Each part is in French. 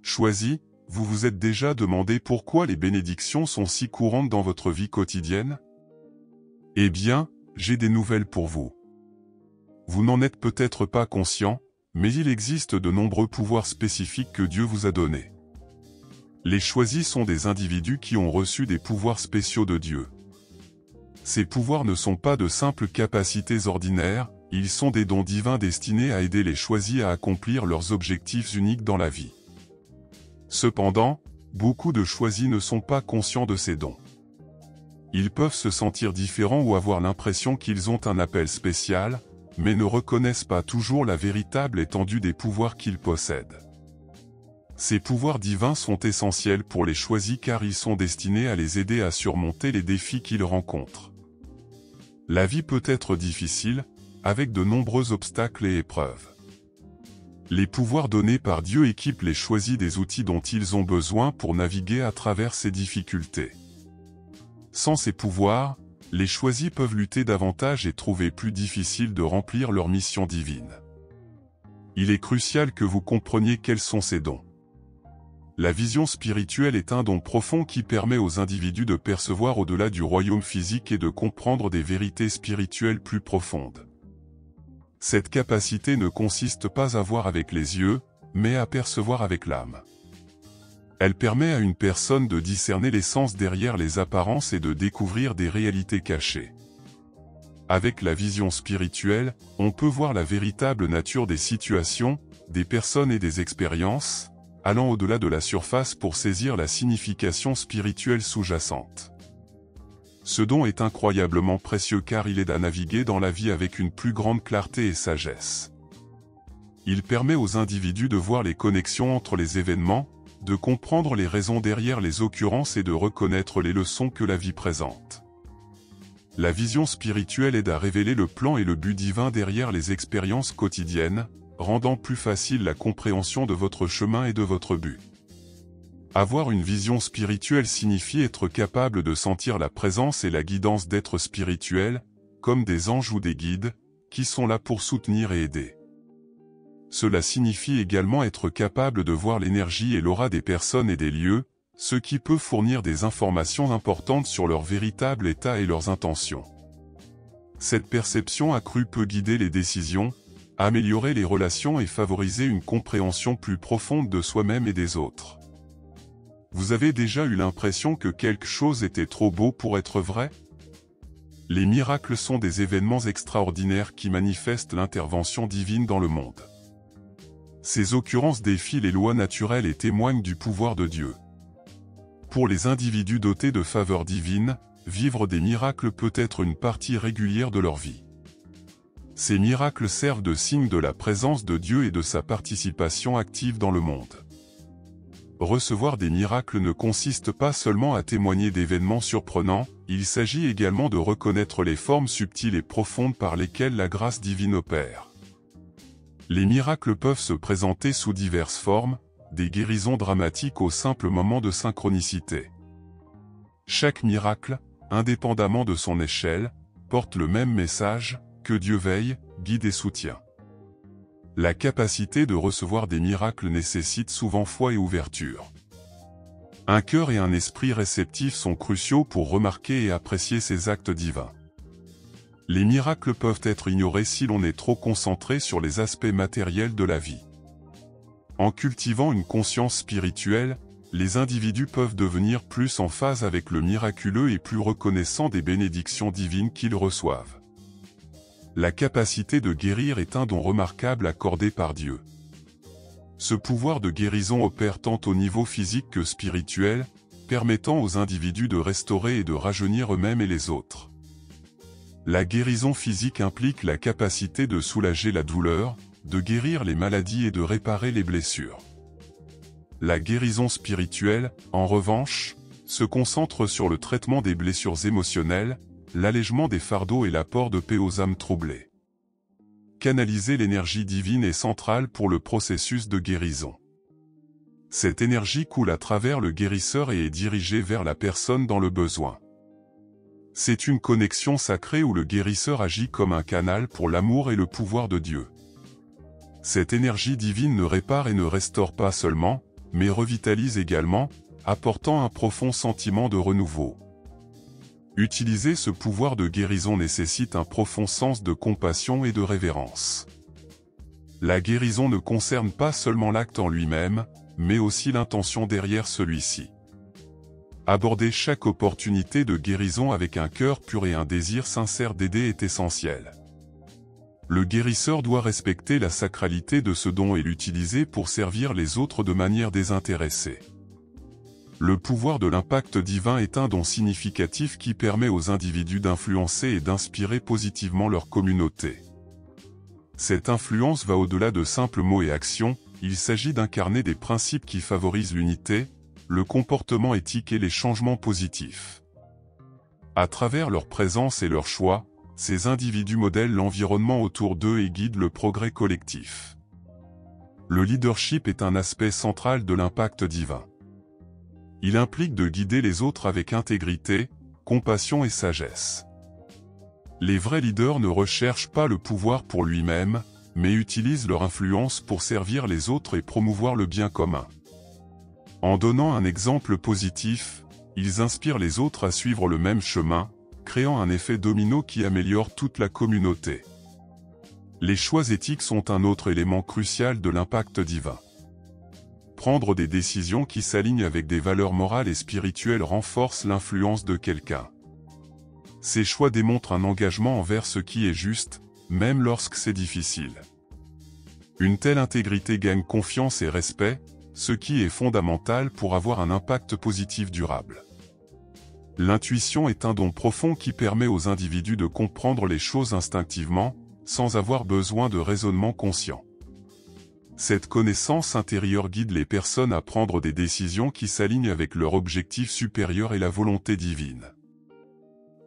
Choisi, vous vous êtes déjà demandé pourquoi les bénédictions sont si courantes dans votre vie quotidienne? Eh bien, j'ai des nouvelles pour vous. Vous n'en êtes peut-être pas conscient, mais il existe de nombreux pouvoirs spécifiques que Dieu vous a donnés. Les choisis sont des individus qui ont reçu des pouvoirs spéciaux de Dieu. Ces pouvoirs ne sont pas de simples capacités ordinaires, ils sont des dons divins destinés à aider les choisis à accomplir leurs objectifs uniques dans la vie. Cependant, beaucoup de choisis ne sont pas conscients de ces dons. Ils peuvent se sentir différents ou avoir l'impression qu'ils ont un appel spécial, mais ne reconnaissent pas toujours la véritable étendue des pouvoirs qu'ils possèdent. Ces pouvoirs divins sont essentiels pour les choisis car ils sont destinés à les aider à surmonter les défis qu'ils rencontrent. La vie peut être difficile, avec de nombreux obstacles et épreuves. Les pouvoirs donnés par Dieu équipent les choisis des outils dont ils ont besoin pour naviguer à travers ces difficultés. Sans ces pouvoirs, les choisis peuvent lutter davantage et trouver plus difficile de remplir leur mission divine. Il est crucial que vous compreniez quels sont ces dons. La vision spirituelle est un don profond qui permet aux individus de percevoir au-delà du royaume physique et de comprendre des vérités spirituelles plus profondes. Cette capacité ne consiste pas à voir avec les yeux, mais à percevoir avec l'âme. Elle permet à une personne de discerner l'essence derrière les apparences et de découvrir des réalités cachées. Avec la vision spirituelle, on peut voir la véritable nature des situations, des personnes et des expériences, allant au-delà de la surface pour saisir la signification spirituelle sous-jacente. Ce don est incroyablement précieux car il aide à naviguer dans la vie avec une plus grande clarté et sagesse. Il permet aux individus de voir les connexions entre les événements, de comprendre les raisons derrière les occurrences et de reconnaître les leçons que la vie présente. La vision spirituelle aide à révéler le plan et le but divin derrière les expériences quotidiennes, rendant plus facile la compréhension de votre chemin et de votre but. Avoir une vision spirituelle signifie être capable de sentir la présence et la guidance d'êtres spirituels, comme des anges ou des guides, qui sont là pour soutenir et aider. Cela signifie également être capable de voir l'énergie et l'aura des personnes et des lieux, ce qui peut fournir des informations importantes sur leur véritable état et leurs intentions. Cette perception accrue peut guider les décisions, améliorer les relations et favoriser une compréhension plus profonde de soi-même et des autres. Vous avez déjà eu l'impression que quelque chose était trop beau pour être vrai? Les miracles sont des événements extraordinaires qui manifestent l'intervention divine dans le monde. Ces occurrences défient les lois naturelles et témoignent du pouvoir de Dieu. Pour les individus dotés de faveurs divines, vivre des miracles peut être une partie régulière de leur vie. Ces miracles servent de signe de la présence de Dieu et de sa participation active dans le monde. Recevoir des miracles ne consiste pas seulement à témoigner d'événements surprenants, il s'agit également de reconnaître les formes subtiles et profondes par lesquelles la grâce divine opère. Les miracles peuvent se présenter sous diverses formes, des guérisons dramatiques au simple moment de synchronicité. Chaque miracle, indépendamment de son échelle, porte le même message, que Dieu veille, guide et soutient. La capacité de recevoir des miracles nécessite souvent foi et ouverture. Un cœur et un esprit réceptifs sont cruciaux pour remarquer et apprécier ces actes divins. Les miracles peuvent être ignorés si l'on est trop concentré sur les aspects matériels de la vie. En cultivant une conscience spirituelle, les individus peuvent devenir plus en phase avec le miraculeux et plus reconnaissants des bénédictions divines qu'ils reçoivent. La capacité de guérir est un don remarquable accordé par Dieu. Ce pouvoir de guérison opère tant au niveau physique que spirituel, permettant aux individus de restaurer et de rajeunir eux-mêmes et les autres. La guérison physique implique la capacité de soulager la douleur, de guérir les maladies et de réparer les blessures. La guérison spirituelle, en revanche, se concentre sur le traitement des blessures émotionnelles, l'allègement des fardeaux et l'apport de paix aux âmes troublées. Canaliser l'énergie divine est central pour le processus de guérison. Cette énergie coule à travers le guérisseur et est dirigée vers la personne dans le besoin. C'est une connexion sacrée où le guérisseur agit comme un canal pour l'amour et le pouvoir de Dieu. Cette énergie divine ne répare et ne restaure pas seulement, mais revitalise également, apportant un profond sentiment de renouveau. Utiliser ce pouvoir de guérison nécessite un profond sens de compassion et de révérence. La guérison ne concerne pas seulement l'acte en lui-même, mais aussi l'intention derrière celui-ci. Aborder chaque opportunité de guérison avec un cœur pur et un désir sincère d'aider est essentiel. Le guérisseur doit respecter la sacralité de ce don et l'utiliser pour servir les autres de manière désintéressée. Le pouvoir de l'impact divin est un don significatif qui permet aux individus d'influencer et d'inspirer positivement leur communauté. Cette influence va au-delà de simples mots et actions, il s'agit d'incarner des principes qui favorisent l'unité, le comportement éthique et les changements positifs. À travers leur présence et leurs choix, ces individus modèlent l'environnement autour d'eux et guident le progrès collectif. Le leadership est un aspect central de l'impact divin. Il implique de guider les autres avec intégrité, compassion et sagesse. Les vrais leaders ne recherchent pas le pouvoir pour lui-même, mais utilisent leur influence pour servir les autres et promouvoir le bien commun. En donnant un exemple positif, ils inspirent les autres à suivre le même chemin, créant un effet domino qui améliore toute la communauté. Les choix éthiques sont un autre élément crucial de l'impact divin. Prendre des décisions qui s'alignent avec des valeurs morales et spirituelles renforce l'influence de quelqu'un. Ces choix démontrent un engagement envers ce qui est juste, même lorsque c'est difficile. Une telle intégrité gagne confiance et respect, ce qui est fondamental pour avoir un impact positif durable. L'intuition est un don profond qui permet aux individus de comprendre les choses instinctivement, sans avoir besoin de raisonnement conscient. Cette connaissance intérieure guide les personnes à prendre des décisions qui s'alignent avec leur objectif supérieur et la volonté divine.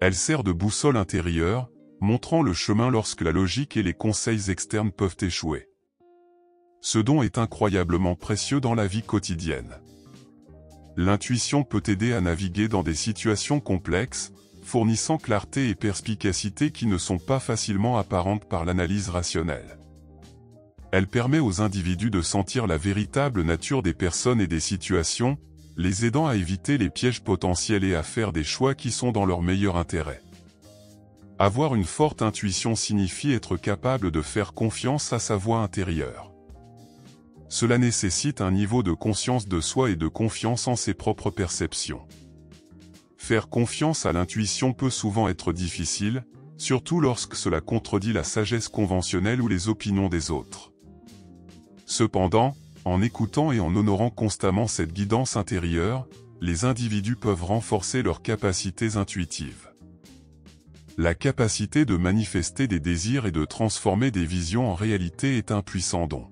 Elle sert de boussole intérieure, montrant le chemin lorsque la logique et les conseils externes peuvent échouer. Ce don est incroyablement précieux dans la vie quotidienne. L'intuition peut aider à naviguer dans des situations complexes, fournissant clarté et perspicacité qui ne sont pas facilement apparentes par l'analyse rationnelle. Elle permet aux individus de sentir la véritable nature des personnes et des situations, les aidant à éviter les pièges potentiels et à faire des choix qui sont dans leur meilleur intérêt. Avoir une forte intuition signifie être capable de faire confiance à sa voix intérieure. Cela nécessite un niveau de conscience de soi et de confiance en ses propres perceptions. Faire confiance à l'intuition peut souvent être difficile, surtout lorsque cela contredit la sagesse conventionnelle ou les opinions des autres. Cependant, en écoutant et en honorant constamment cette guidance intérieure, les individus peuvent renforcer leurs capacités intuitives. La capacité de manifester des désirs et de transformer des visions en réalité est un puissant don.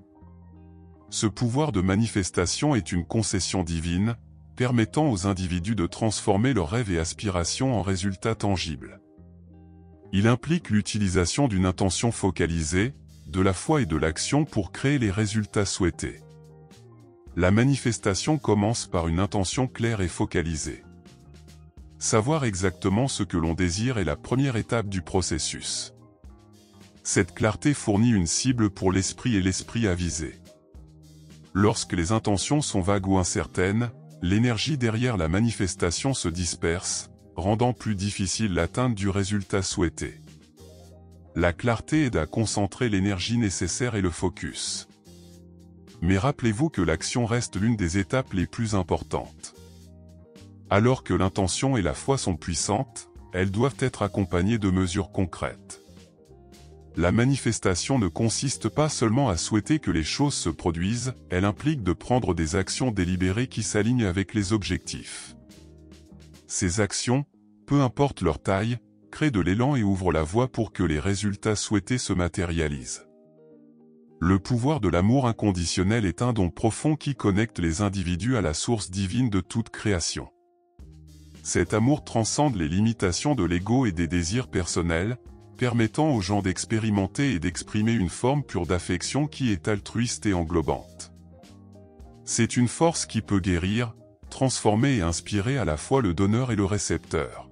Ce pouvoir de manifestation est une concession divine, permettant aux individus de transformer leurs rêves et aspirations en résultats tangibles. Il implique l'utilisation d'une intention focalisée, de la foi et de l'action pour créer les résultats souhaités. La manifestation commence par une intention claire et focalisée. Savoir exactement ce que l'on désire est la première étape du processus. Cette clarté fournit une cible pour l'esprit et l'esprit avisé. Lorsque les intentions sont vagues ou incertaines, l'énergie derrière la manifestation se disperse, rendant plus difficile l'atteinte du résultat souhaité. La clarté aide à concentrer l'énergie nécessaire et le focus. Mais rappelez-vous que l'action reste l'une des étapes les plus importantes. Alors que l'intention et la foi sont puissantes, elles doivent être accompagnées de mesures concrètes. La manifestation ne consiste pas seulement à souhaiter que les choses se produisent, elle implique de prendre des actions délibérées qui s'alignent avec les objectifs. Ces actions, peu importe leur taille, créent de l'élan et ouvrent la voie pour que les résultats souhaités se matérialisent. Le pouvoir de l'amour inconditionnel est un don profond qui connecte les individus à la source divine de toute création. Cet amour transcende les limitations de l'ego et des désirs personnels, permettant aux gens d'expérimenter et d'exprimer une forme pure d'affection qui est altruiste et englobante. C'est une force qui peut guérir, transformer et inspirer à la fois le donneur et le récepteur.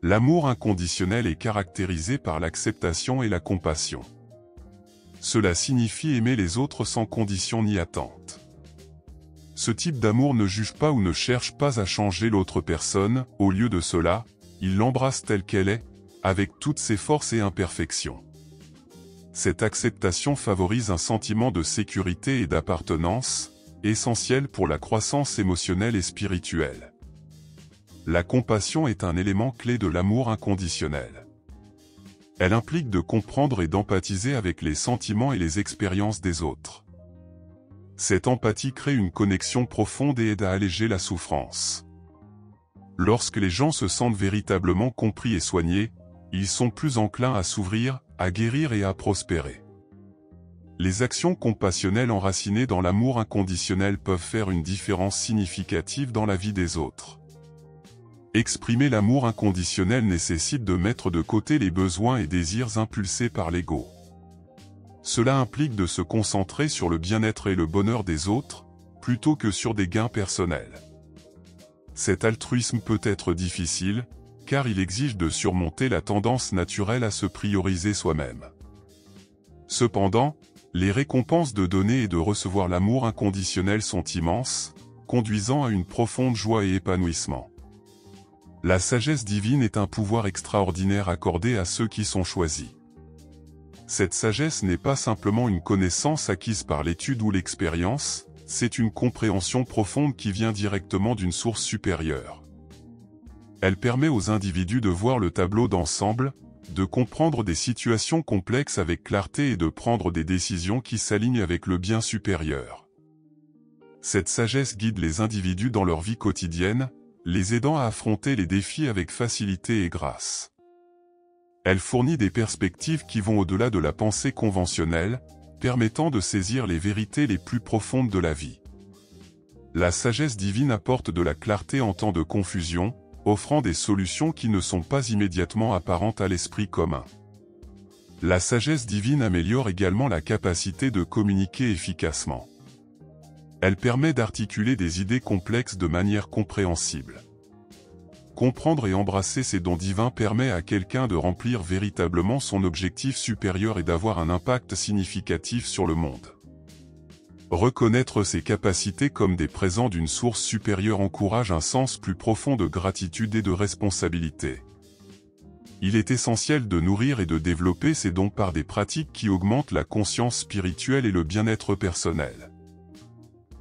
L'amour inconditionnel est caractérisé par l'acceptation et la compassion. Cela signifie aimer les autres sans condition ni attente. Ce type d'amour ne juge pas ou ne cherche pas à changer l'autre personne, au lieu de cela, il l'embrasse telle qu'elle est, avec toutes ses forces et imperfections. Cette acceptation favorise un sentiment de sécurité et d'appartenance, essentiel pour la croissance émotionnelle et spirituelle. La compassion est un élément clé de l'amour inconditionnel. Elle implique de comprendre et d'empathiser avec les sentiments et les expériences des autres. Cette empathie crée une connexion profonde et aide à alléger la souffrance. Lorsque les gens se sentent véritablement compris et soignés, ils sont plus enclins à s'ouvrir, à guérir et à prospérer. Les actions compassionnelles enracinées dans l'amour inconditionnel peuvent faire une différence significative dans la vie des autres. Exprimer l'amour inconditionnel nécessite de mettre de côté les besoins et désirs impulsés par l'ego. Cela implique de se concentrer sur le bien-être et le bonheur des autres, plutôt que sur des gains personnels. Cet altruisme peut être difficile, car il exige de surmonter la tendance naturelle à se prioriser soi-même. Cependant, les récompenses de donner et de recevoir l'amour inconditionnel sont immenses, conduisant à une profonde joie et épanouissement. La sagesse divine est un pouvoir extraordinaire accordé à ceux qui sont choisis. Cette sagesse n'est pas simplement une connaissance acquise par l'étude ou l'expérience, c'est une compréhension profonde qui vient directement d'une source supérieure. Elle permet aux individus de voir le tableau d'ensemble, de comprendre des situations complexes avec clarté et de prendre des décisions qui s'alignent avec le bien supérieur. Cette sagesse guide les individus dans leur vie quotidienne, les aidant à affronter les défis avec facilité et grâce. Elle fournit des perspectives qui vont au-delà de la pensée conventionnelle, permettant de saisir les vérités les plus profondes de la vie. La sagesse divine apporte de la clarté en temps de confusion, offrant des solutions qui ne sont pas immédiatement apparentes à l'esprit commun. La sagesse divine améliore également la capacité de communiquer efficacement. Elle permet d'articuler des idées complexes de manière compréhensible. Comprendre et embrasser ces dons divins permet à quelqu'un de remplir véritablement son objectif supérieur et d'avoir un impact significatif sur le monde. Reconnaître ses capacités comme des présents d'une source supérieure encourage un sens plus profond de gratitude et de responsabilité. Il est essentiel de nourrir et de développer ces dons par des pratiques qui augmentent la conscience spirituelle et le bien-être personnel.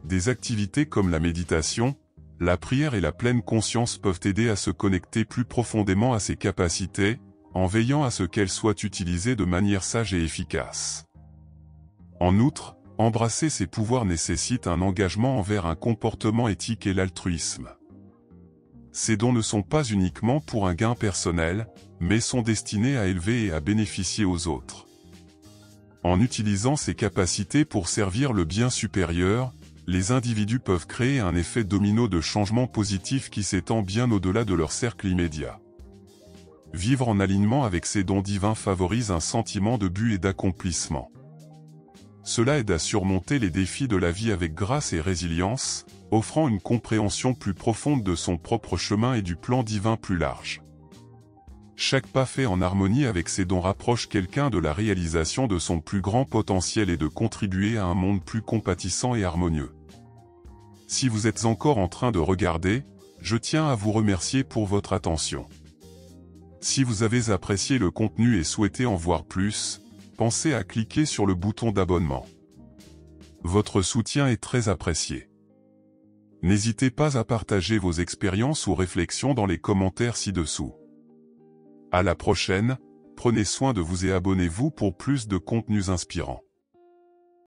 Des activités comme la méditation, la prière et la pleine conscience peuvent aider à se connecter plus profondément à ces capacités, en veillant à ce qu'elles soient utilisées de manière sage et efficace. En outre, embrasser ces pouvoirs nécessite un engagement envers un comportement éthique et l'altruisme. Ces dons ne sont pas uniquement pour un gain personnel, mais sont destinés à élever et à bénéficier aux autres. En utilisant ces capacités pour servir le bien supérieur, les individus peuvent créer un effet domino de changement positif qui s'étend bien au-delà de leur cercle immédiat. Vivre en alignement avec ces dons divins favorise un sentiment de but et d'accomplissement. Cela aide à surmonter les défis de la vie avec grâce et résilience, offrant une compréhension plus profonde de son propre chemin et du plan divin plus large. Chaque pas fait en harmonie avec ces dons rapproche quelqu'un de la réalisation de son plus grand potentiel et de contribuer à un monde plus compatissant et harmonieux. Si vous êtes encore en train de regarder, je tiens à vous remercier pour votre attention. Si vous avez apprécié le contenu et souhaitez en voir plus, pensez à cliquer sur le bouton d'abonnement. Votre soutien est très apprécié. N'hésitez pas à partager vos expériences ou réflexions dans les commentaires ci-dessous. À la prochaine, prenez soin de vous et abonnez-vous pour plus de contenus inspirants.